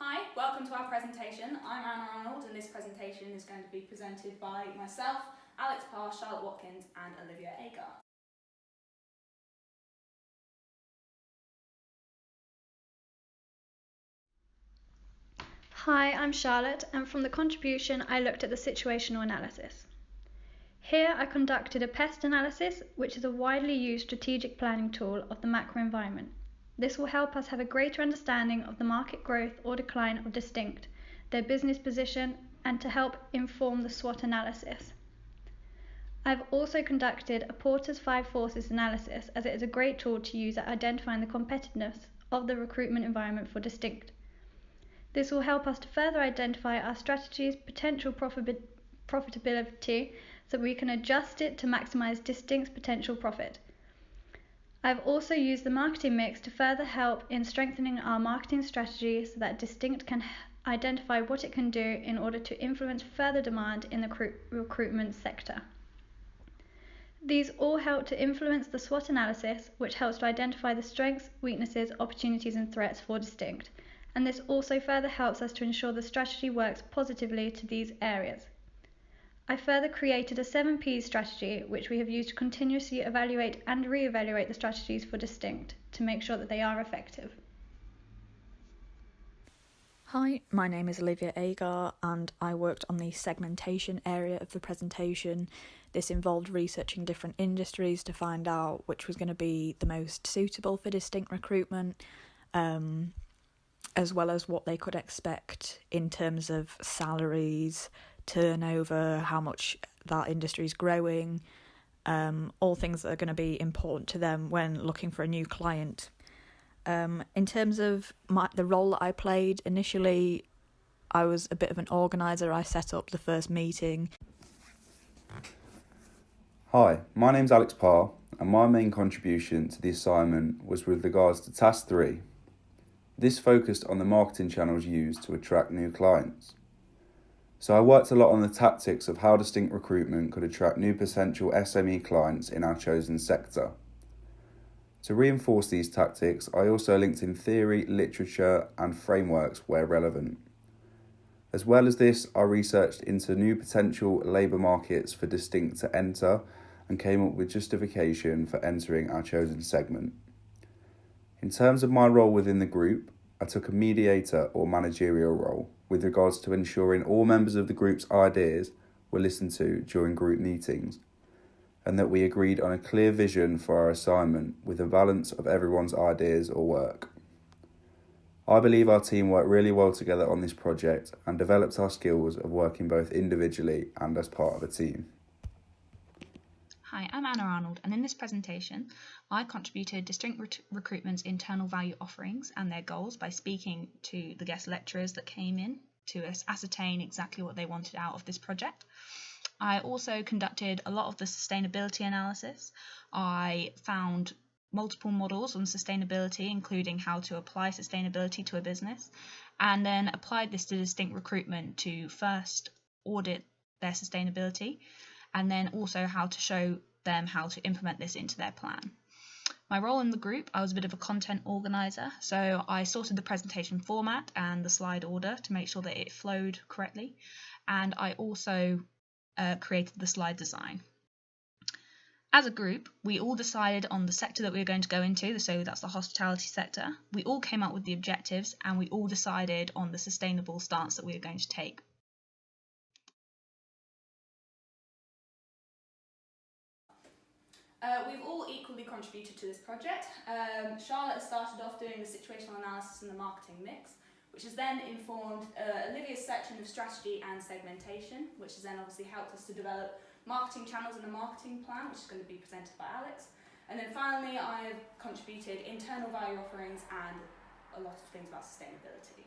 Hi, welcome to our presentation. I'm Anna Arnold and this presentation is going to be presented by myself, Alex Parr, Charlotte Watkins and Olivia Agar. Hi, I'm Charlotte, and from the contribution I looked at the situational analysis. Here I conducted a pest analysis, which is a widely used strategic planning tool of the macro environment. This will help us have a greater understanding of the market growth or decline of Distinct, their business position, and to help inform the SWOT analysis. I've also conducted a Porter's 5 Forces analysis, as it is a great tool to use at identifying the competitiveness of the recruitment environment for Distinct. This will help us to further identify our strategy's potential profitability so we can adjust it to maximise Distinct's potential profit. I've also used the marketing mix to further help in strengthening our marketing strategy so that Distinct can identify what it can do in order to influence further demand in the recruitment sector. These all help to influence the SWOT analysis, which helps to identify the strengths, weaknesses, opportunities and threats for Distinct. And this also further helps us to ensure the strategy works positively to these areas. I further created a 7Ps strategy, which we have used to continuously evaluate and re-evaluate the strategies for Distinct to make sure that they are effective. Hi, my name is Olivia Agar and I worked on the segmentation area of the presentation. This involved researching different industries to find out which was going to be the most suitable for Distinct recruitment, as well as what they could expect in terms of salaries, turnover, how much that industry is growing, all things that are going to be important to them when looking for a new client. In terms of the role that I played, initially I was a bit of an organiser. I set up the first meeting. Hi, my name's Alex Parr and my main contribution to the assignment was with regards to Task 3. This focused on the marketing channels used to attract new clients. So I worked a lot on the tactics of how Distinct Recruitment could attract new potential SME clients in our chosen sector. To reinforce these tactics, I also linked in theory, literature and frameworks where relevant. As well as this, I researched into new potential labour markets for Distinct to enter and came up with justification for entering our chosen segment. In terms of my role within the group, I took a mediator or managerial role with regards to ensuring all members of the group's ideas were listened to during group meetings, and that we agreed on a clear vision for our assignment with a balance of everyone's ideas or work. I believe our team worked really well together on this project and developed our skills of working both individually and as part of a team. Hi, I'm Anna Arnold, and in this presentation, I contributed Distinct Recruitment's internal value offerings and their goals by speaking to the guest lecturers that came in to ascertain exactly what they wanted out of this project. I also conducted a lot of the sustainability analysis. I found multiple models on sustainability, including how to apply sustainability to a business, and then applied this to Distinct Recruitment to first audit their sustainability, and then also how to show them how to implement this into their plan. My role in the group, I was a bit of a content organizer, so I sorted the presentation format and the slide order to make sure that it flowed correctly, and I also created the slide design. As a group, we all decided on the sector that we were going to go into, so that's the hospitality sector. We all came up with the objectives and we all decided on the sustainable stance that we were going to take. We've all equally contributed to this project. Charlotte has started off doing the situational analysis and the marketing mix, which has then informed Olivia's section of strategy and segmentation, which has then obviously helped us to develop marketing channels and a marketing plan, which is going to be presented by Alex. And then finally, I've contributed internal value offerings and a lot of things about sustainability.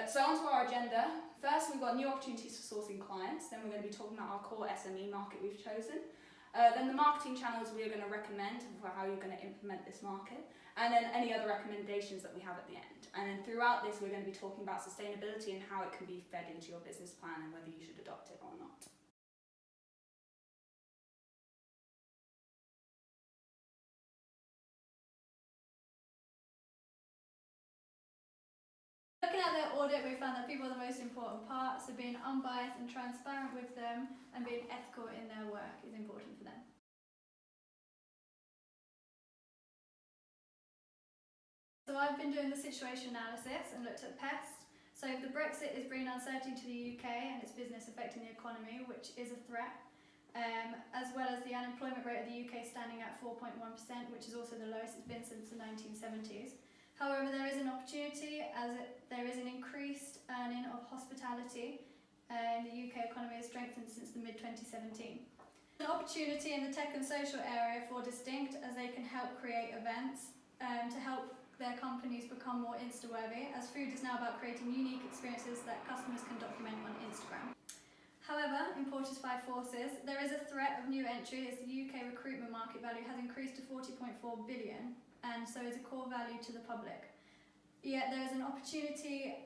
So onto our agenda. First, we've got new opportunities for sourcing clients. Then we're going to be talking about our core SME market we've chosen. Then the marketing channels we are going to recommend for how you're going to implement this market. And then any other recommendations that we have at the end. And then throughout this, we're going to be talking about sustainability and how it can be fed into your business plan and whether you should adopt it or not. audit, we found that people are the most important part, so being unbiased and transparent with them and being ethical in their work is important for them. So I've been doing the situation analysis and looked at pests. So the Brexit is bringing uncertainty to the UK and its business affecting the economy, which is a threat, as well as the unemployment rate of the UK standing at 4.1%, which is also the lowest it's been since the 1970s. However, there is an opportunity as there is an increased earning of hospitality in the UK economy has strengthened since the mid-2017. An opportunity in the tech and social area for Distinct as they can help create events to help their companies become more Insta-worthy, as food is now about creating unique experiences that customers can document on Instagram. However, in Porter's Five Forces, there is a threat of new entry as the UK recruitment market value has increased to 40.4 billion, and so is a core value to the public. Yet there is an opportunity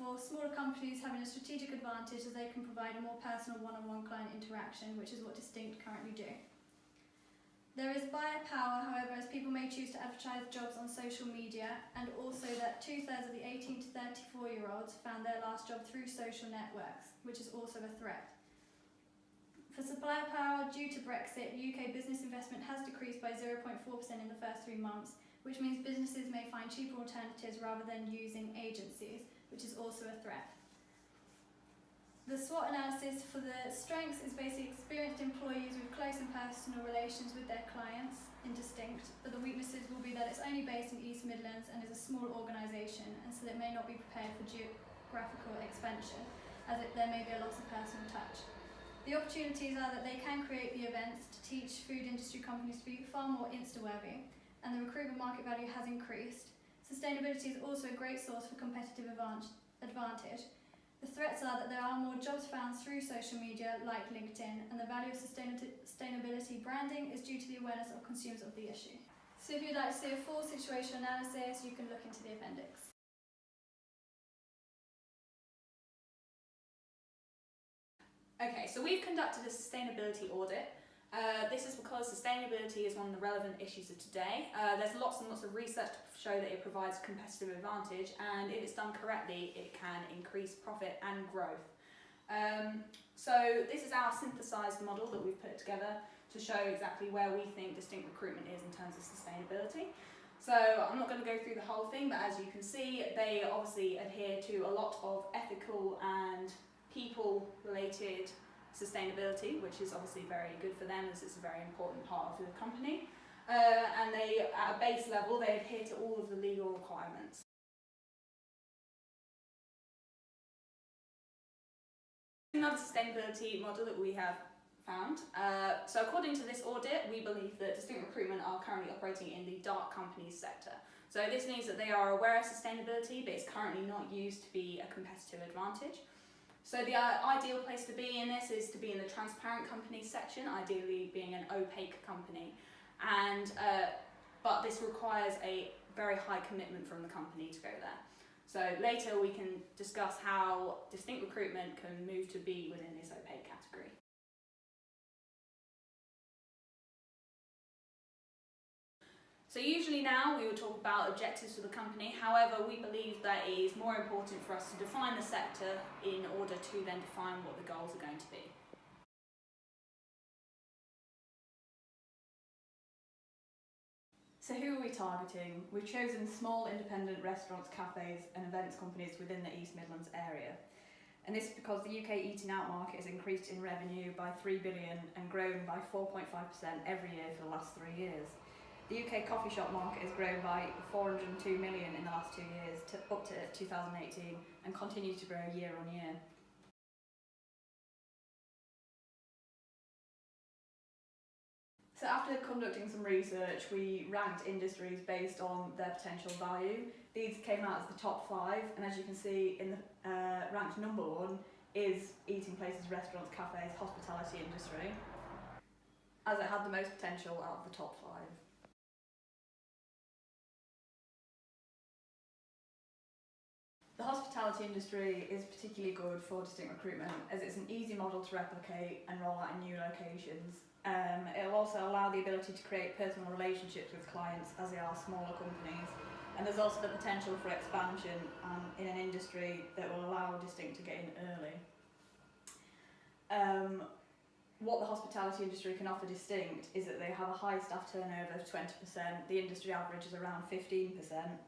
for smaller companies having a strategic advantage as they can provide a more personal one-on-one client interaction, which is what Distinct currently do. There is buyer power, however, as people may choose to advertise jobs on social media, and also that 2/3 of the 18 to 34-year-olds found their last job through social networks, which is also a threat. For supplier power, due to Brexit, UK business investment has decreased by 0.4% in the first 3 months, which means businesses may find cheaper alternatives rather than using agencies, which is also a threat. The SWOT analysis for the strengths is basically experienced employees with close and personal relations with their clients in Distinct, but the weaknesses will be that it's only based in East Midlands and is a small organisation, and so it may not be prepared for geographical expansion, as there may be a loss of personal touch. The opportunities are that they can create the events to teach food industry companies to be far more Insta-worthy, and the recruitment market value has increased. Sustainability is also a great source for competitive advantage. The threats are that there are more jobs found through social media like LinkedIn, and the value of sustainability branding is due to the awareness of consumers of the issue. So if you'd like to see a full situation analysis, you can look into the appendix. Okay, so we've conducted a sustainability audit. This is because sustainability is one of the relevant issues of today. There's lots and lots of research to show that it provides a competitive advantage, and if it's done correctly, it can increase profit and growth. So this is our synthesised model that we've put together to show exactly where we think Distinct Recruitment is in terms of sustainability. So I'm not going to go through the whole thing, but as you can see, they obviously adhere to a lot of ethical and people-related sustainability, which is obviously very good for them as it's a very important part of the company. And they, at a base level, they adhere to all of the legal requirements. Another sustainability model that we have found. So according to this audit, we believe that Distinct Recruitment are currently operating in the dark companies sector. So this means that they are aware of sustainability, but it's currently not used to be a competitive advantage. So the ideal place to be in this is to be in the transparent companies section, ideally being an opaque company. And but this requires a very high commitment from the company to go there. So later we can discuss how Distinct Recruitment can move to be within this opaque category. So usually now we would talk about objectives for the company, however we believe that it is more important for us to define the sector in order to then define what the goals are going to be. So who are we targeting? We've chosen small independent restaurants, cafes and events companies within the East Midlands area. And this is because the UK eating out market has increased in revenue by 3 billion and grown by 4.5% every year for the last 3 years. The UK coffee shop market has grown by 402 million in the last 2 years up to 2018 and continues to grow year on year. So after conducting some research, we ranked industries based on their potential value. These came out as the top 5, and as you can see in the ranked number 1 is eating places, restaurants, cafes, hospitality industry, as it had the most potential out of the top 5. The hospitality industry is particularly good for Distinct Recruitment as it's an easy model to replicate and roll out in new locations. It will also allow the ability to create personal relationships with clients as they are smaller companies, And there's also the potential for expansion in an industry that will allow Distinct to get in early. What the hospitality industry can offer Distinct is that they have a high staff turnover of 20%, the industry average is around 15%,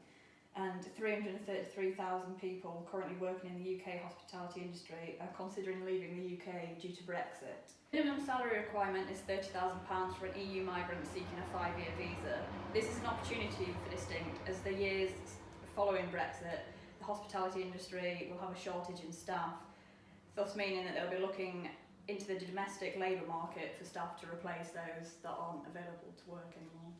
and 333,000 people currently working in the UK hospitality industry are considering leaving the UK due to Brexit. Minimum salary requirement is £30,000 for an EU migrant seeking a 5-year visa. This is an opportunity for Distinct as the years following Brexit, the hospitality industry will have a shortage in staff, thus meaning that they'll be looking into the domestic labour market for staff to replace those that aren't available to work anymore.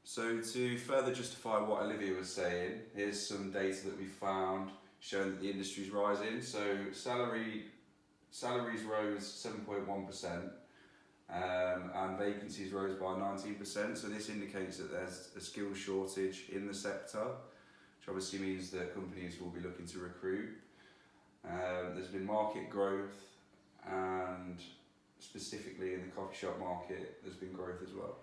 So to further justify what Olivia was saying, here's some data that we found showing that the industry is rising. So salaries rose 7.1%, and vacancies rose by 19%. So this indicates that there's a skills shortage in the sector, which obviously means that companies will be looking to recruit. There's been market growth, and specifically in the coffee shop market, there's been growth as well.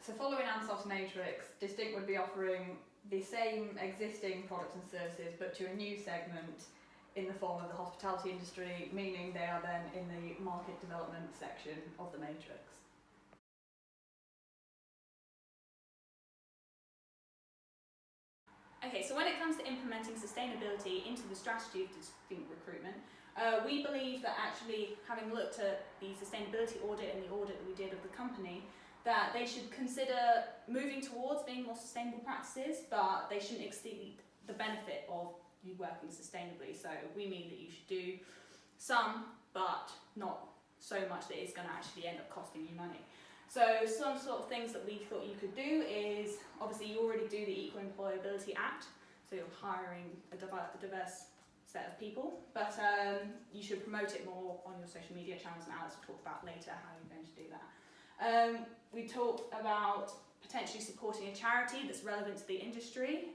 So following Ansof's matrix, Distinct would be offering the same existing products and services but to a new segment in the form of the hospitality industry, meaning they are then in the market development section of the matrix. Okay, so when it comes to implementing sustainability into the strategy of Distinct Recruitment, we believe that actually having looked at the sustainability audit and the audit that we did of the company, that they should consider moving towards being more sustainable practices, but they shouldn't exceed the benefit of you working sustainably. So we mean that you should do some, but not so much that it's going to actually end up costing you money. So some sort of things that we thought you could do is, obviously you already do the Equal Employability Act, so you're hiring a diverse set of people, but you should promote it more on your social media channels, and Alex will talk about later how you're going to do that. We talked about potentially supporting a charity that's relevant to the industry,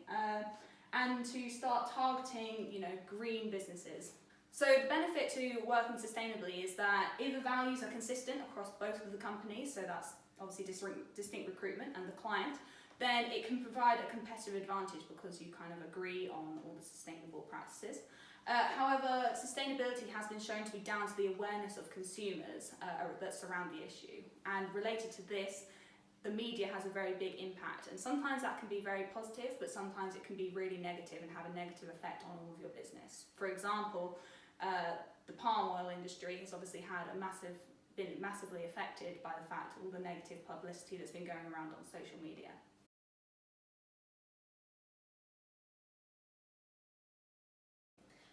and to start targeting, green businesses. So the benefit to working sustainably is that if the values are consistent across both of the companies, so that's obviously Distinct Recruitment and the client, then it can provide a competitive advantage because you kind of agree on all the sustainable practices. However, sustainability has been shown to be down to the awareness of consumers that surround the issue. And related to this, the media has a very big impact. And sometimes that can be very positive, but sometimes it can be really negative and have a negative effect on all of your business. For example, the palm oil industry has obviously been massively affected by the fact all the negative publicity that's been going around on social media.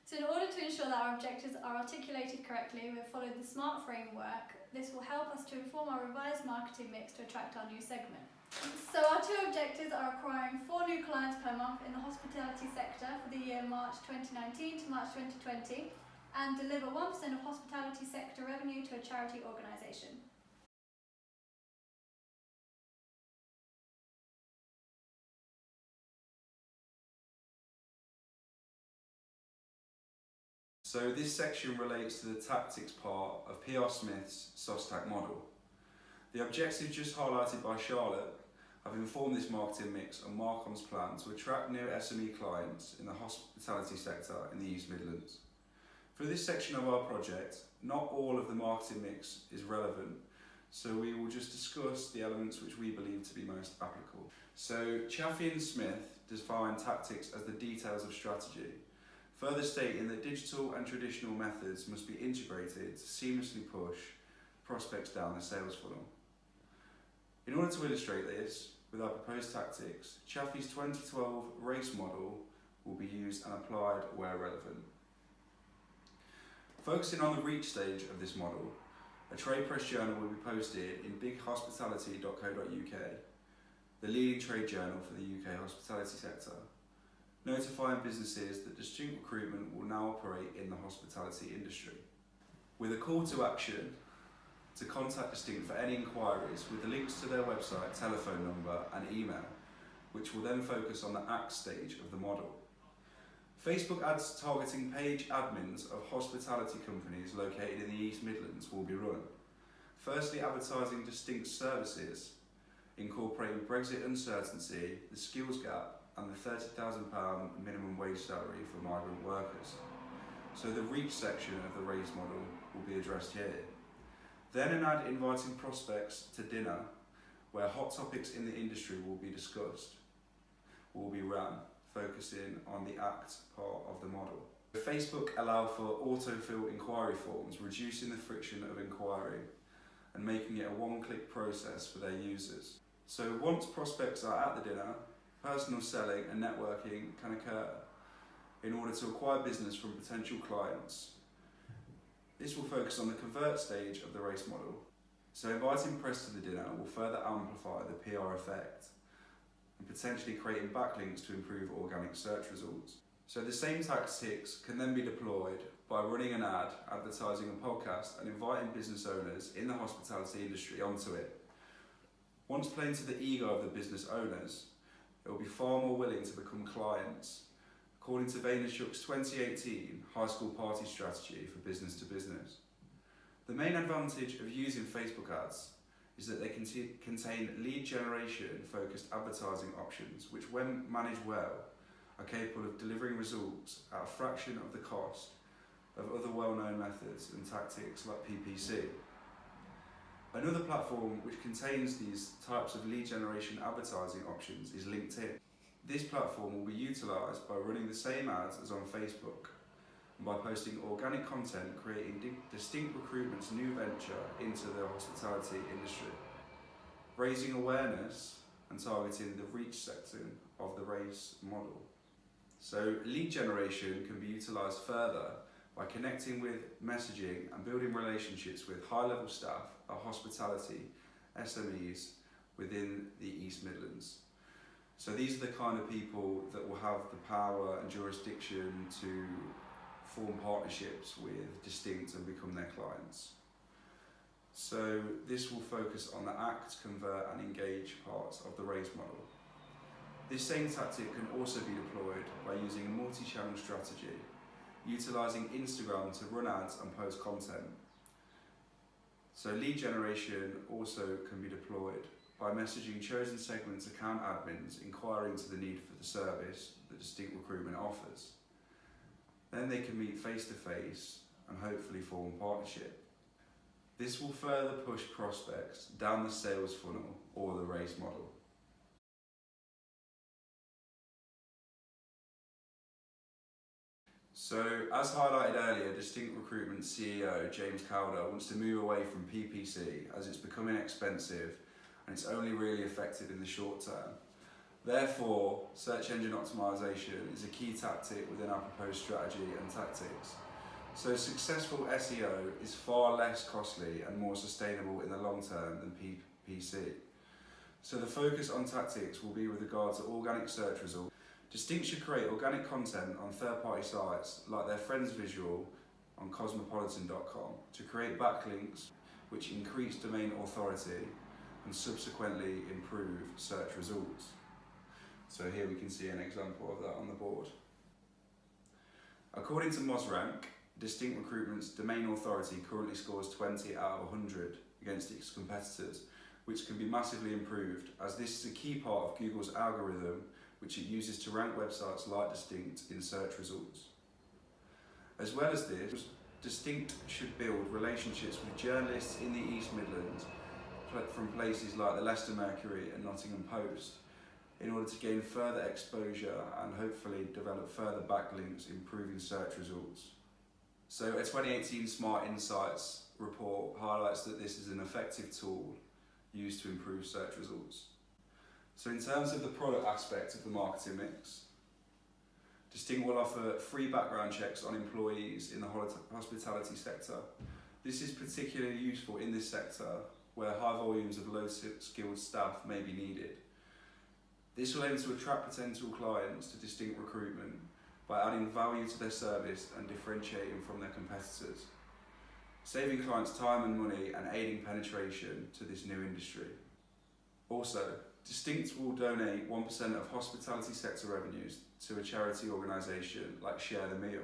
So in order to ensure that our objectives are articulated correctly, we've followed the SMART framework. This will help us to inform our revised marketing mix to attract our new segment. So our two objectives are acquiring 4 new clients per month in the hospitality sector for the year March 2019 to March 2020, and deliver 1% of hospitality sector revenue to a charity organisation. So this section relates to the tactics part of PR Smith's SOSTAC model. The objectives just highlighted by Charlotte have informed this marketing mix on Marcom's plan to attract new SME clients in the hospitality sector in the East Midlands. For this section of our project, not all of the marketing mix is relevant, so we will just discuss the elements which we believe to be most applicable. So Chaffee and Smith define tactics as the details of strategy, further stating that digital and traditional methods must be integrated to seamlessly push prospects down the sales funnel. In order to illustrate this, with our proposed tactics, Chaffee's 2012 race model will be used and applied where relevant. Focusing on the reach stage of this model, a trade press journal will be posted in bighospitality.co.uk, the leading trade journal for the UK hospitality sector, notifying businesses that Distinct Recruitment will now operate in the hospitality industry, with a call to action to contact Distinct for any inquiries with the links to their website, telephone number and email, which will then focus on the act stage of the model. Facebook ads targeting page admins of hospitality companies located in the East Midlands will be run. Firstly, advertising distinct services incorporating Brexit uncertainty, the skills gap and the £30,000 minimum wage salary for migrant workers. So the reach section of the race model will be addressed here. Then an ad inviting prospects to dinner where hot topics in the industry will be discussed will be run, focusing on the ACT part of the model. Facebook allow for autofill inquiry forms, reducing the friction of inquiry and making it a one-click process for their users. So once prospects are at the dinner, personal selling and networking can occur in order to acquire business from potential clients. This will focus on the convert stage of the race model. So inviting press to the dinner will further amplify the PR effect and potentially creating backlinks to improve organic search results. So the same tactics can then be deployed by running an ad, advertising a podcast and inviting business owners in the hospitality industry onto it. Once playing to the ego of the business owners, they will be far more willing to become clients, according to Vaynerchuk's 2018 High School Party Strategy for Business to Business. The main advantage of using Facebook ads is that they contain lead generation focused advertising options which, when managed well, are capable of delivering results at a fraction of the cost of other well-known methods and tactics like PPC. Another platform which contains these types of lead generation advertising options is LinkedIn. This platform will be utilised by running the same ads as on Facebook and by posting organic content creating distinct recruitment's new venture into the hospitality industry, raising awareness and targeting the reach section of the race model. So lead generation can be utilised further by connecting with messaging and building relationships with high-level staff at hospitality SMEs within the East Midlands. So these are the kind of people that will have the power and jurisdiction to form partnerships with distinct and become their clients. So this will focus on the act, convert and engage parts of the race model. This same tactic can also be deployed by using a multi-channel strategy, utilising Instagram to run ads and post content. So lead generation also can be deployed by messaging chosen segments account admins inquiring to the need for the service that Distinct Recruitment offers. Then they can meet face to face and hopefully form partnership. This will further push prospects down the sales funnel or the race model. So, as highlighted earlier, Distinct Recruitment CEO James Calder wants to move away from PPC as it's becoming expensive and it's only really effective in the short term. Therefore, search engine optimization is a key tactic within our proposed strategy and tactics. So successful SEO is far less costly and more sustainable in the long term than PPC. So the focus on tactics will be with regard to organic search results. Distinct should create organic content on third-party sites like their Friends Visual on cosmopolitan.com to create backlinks which increase domain authority and subsequently improve search results. So here we can see an example of that on the board. According to MozRank, Distinct Recruitment's domain authority currently scores 20 out of 100 against its competitors, which can be massively improved as this is a key part of Google's algorithm which it uses to rank websites like Distinct in search results. As well as this, Distinct should build relationships with journalists in the East Midlands from places like the Leicester Mercury and Nottingham Post in order to gain further exposure and hopefully develop further backlinks improving search results. So a 2018 Smart Insights report highlights that this is an effective tool used to improve search results. So in terms of the product aspect of the marketing mix, Distinct will offer free background checks on employees in the hospitality sector. This is particularly useful in this sector where high volumes of low-skilled staff may be needed. This will aim to attract potential clients to Distinct Recruitment by adding value to their service and differentiating from their competitors, saving clients time and money and aiding penetration to this new industry. Also, Distinct will donate 1% of hospitality sector revenues to a charity organisation like Share the Meal.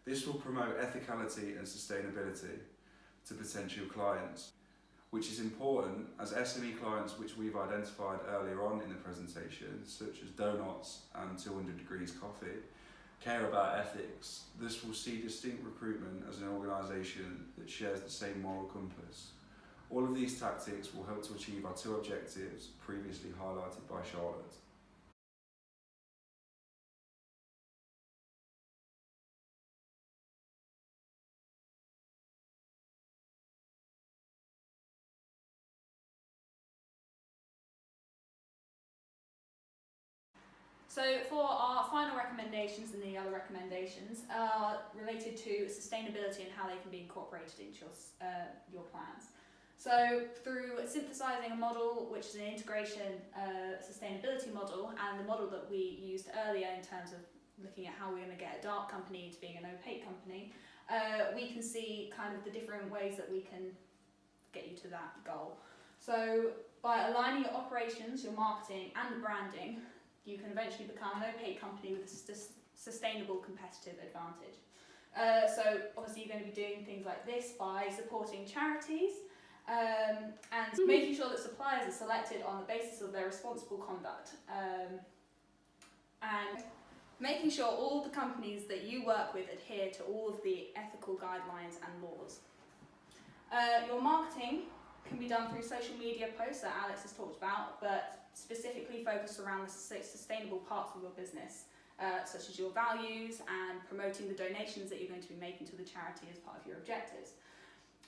This will promote ethicality and sustainability to potential clients, which is important as SME clients which we've identified earlier on in the presentation, such as Donuts and 200 Degrees Coffee, care about ethics. This will see Distinct Recruitment as an organisation that shares the same moral compass. All of these tactics will help to achieve our two objectives previously highlighted by Charlotte. So for our final recommendations and the other recommendations are related to sustainability and how they can be incorporated into your plans. So through synthesising a model which is an integration sustainability model and the model that we used earlier in terms of looking at how we're going to get a dark company to being an opaque company, we can see kind of the different ways that we can get you to that goal. So by aligning your operations, your marketing and the branding, you can eventually become an opaque company with a sustainable competitive advantage. So obviously you're going to be doing things like this by supporting charities and making sure that suppliers are selected on the basis of their responsible conduct, and making sure all the companies that you work with adhere to all of the ethical guidelines and laws. Your marketing can be done through social media posts that Alex has talked about, but specifically focused around the sustainable parts of your business, such as your values and promoting the donations that you're going to be making to the charity as part of your objectives.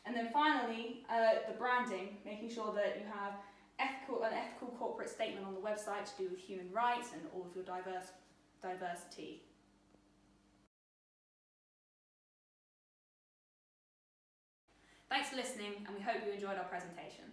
And then finally, the branding, making sure that you have an ethical corporate statement on the website to do with human rights and all of your diversity. Thanks for listening, and we hope you enjoyed our presentation.